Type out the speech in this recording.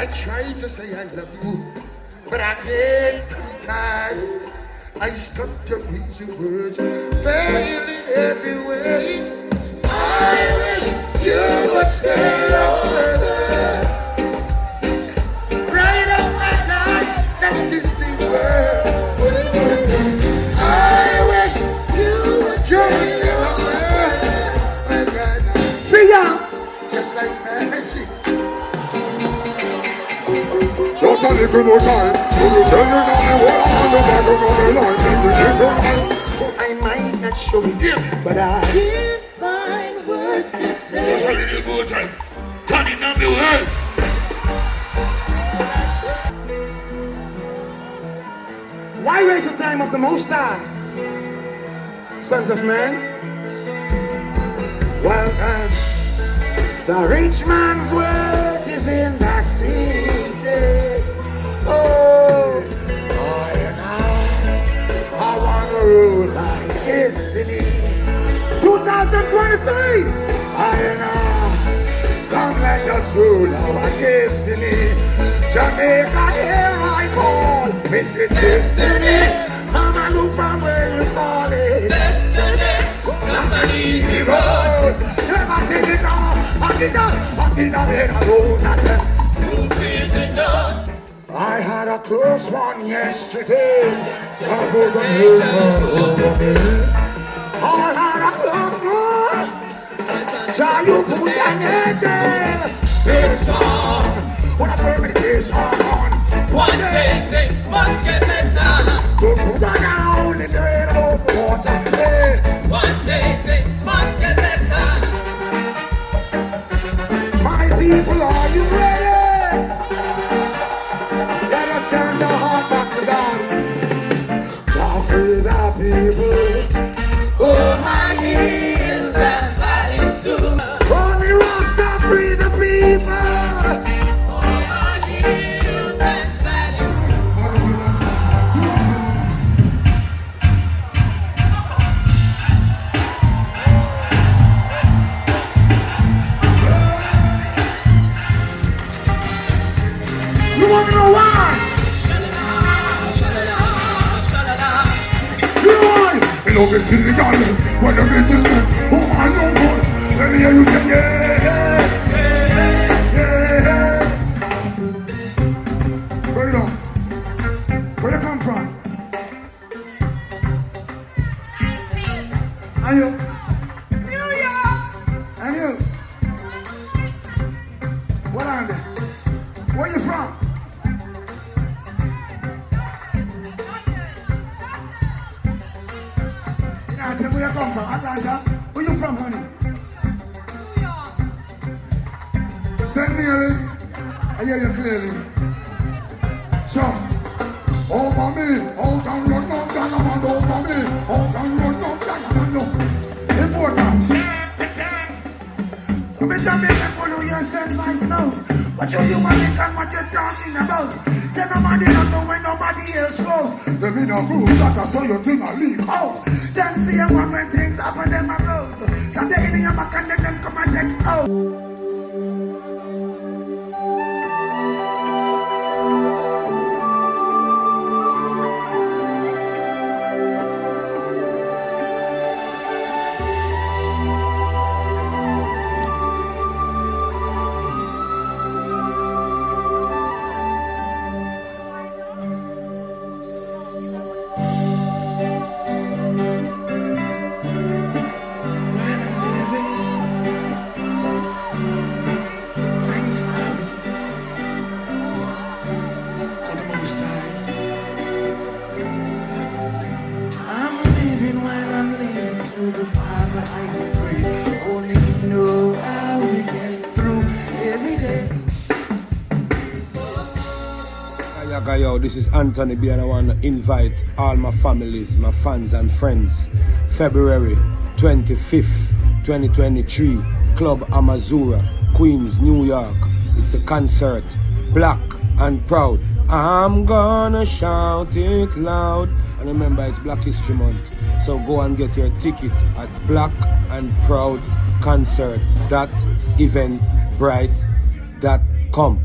I try to say I love you, but I get too tired. I stop to read your words, failing every way. I wish you would stay longer. Right on my life, that is the word. I wish you would stay longer. See ya, just like magic. Just a little more time. So I might not show it, but I can't find words to say. Just a little more time. Turn it down the world. Why waste the time of the Most High, sons of men? Well, the rich man's word is in the city. Oh, I want to rule my destiny. 2023, come let us rule our destiny. Jamaica, here I call, visit destiny. Mama, look from where we call it destiny. Not an easy road. Never see it now. I feel the road. I said, who is it done? I had a close one yesterday. I was a over me. I had a close one. Shall you put an angel? This song. What a fermentation on. One day things must get better. Don't put that down if you're in about the water. One day things must get better. My people, are you ready? Let us stand our heart back to God. Talk with our people. Oh, my hills and valleys too. Only Rasta free the people. Oh, my hills and valleys. You want to know why? You know this is the garden. When the bitches say, oh, I know God. Let me hear you say, yeah. Where you know? Where you come from? And you? New York. And you? What are they? Where you from? Where you come from? Atlanta? Where you from, honey? New York. St. Mary? I hear you clearly. So, over me, out and run down Diamond, over me, out and run down Diamond. Important. So, me Jamaica follow your advice note. What you human and what you're talking about. Say nobody don't know when nobody else goes. Let me know who's that so your thing a leak out. Then see a one when things happen, them a close. So they in your back and then come and take out. Yo, this is Anthony B and I want to invite all my families, my fans and friends. February 25th, 2023, Club Amazura, Queens, New York. It's a concert, Black and Proud. I'm gonna shout it loud. And remember, it's Black History Month. So go and get your ticket at Black and Proud Concert.eventbrite.com.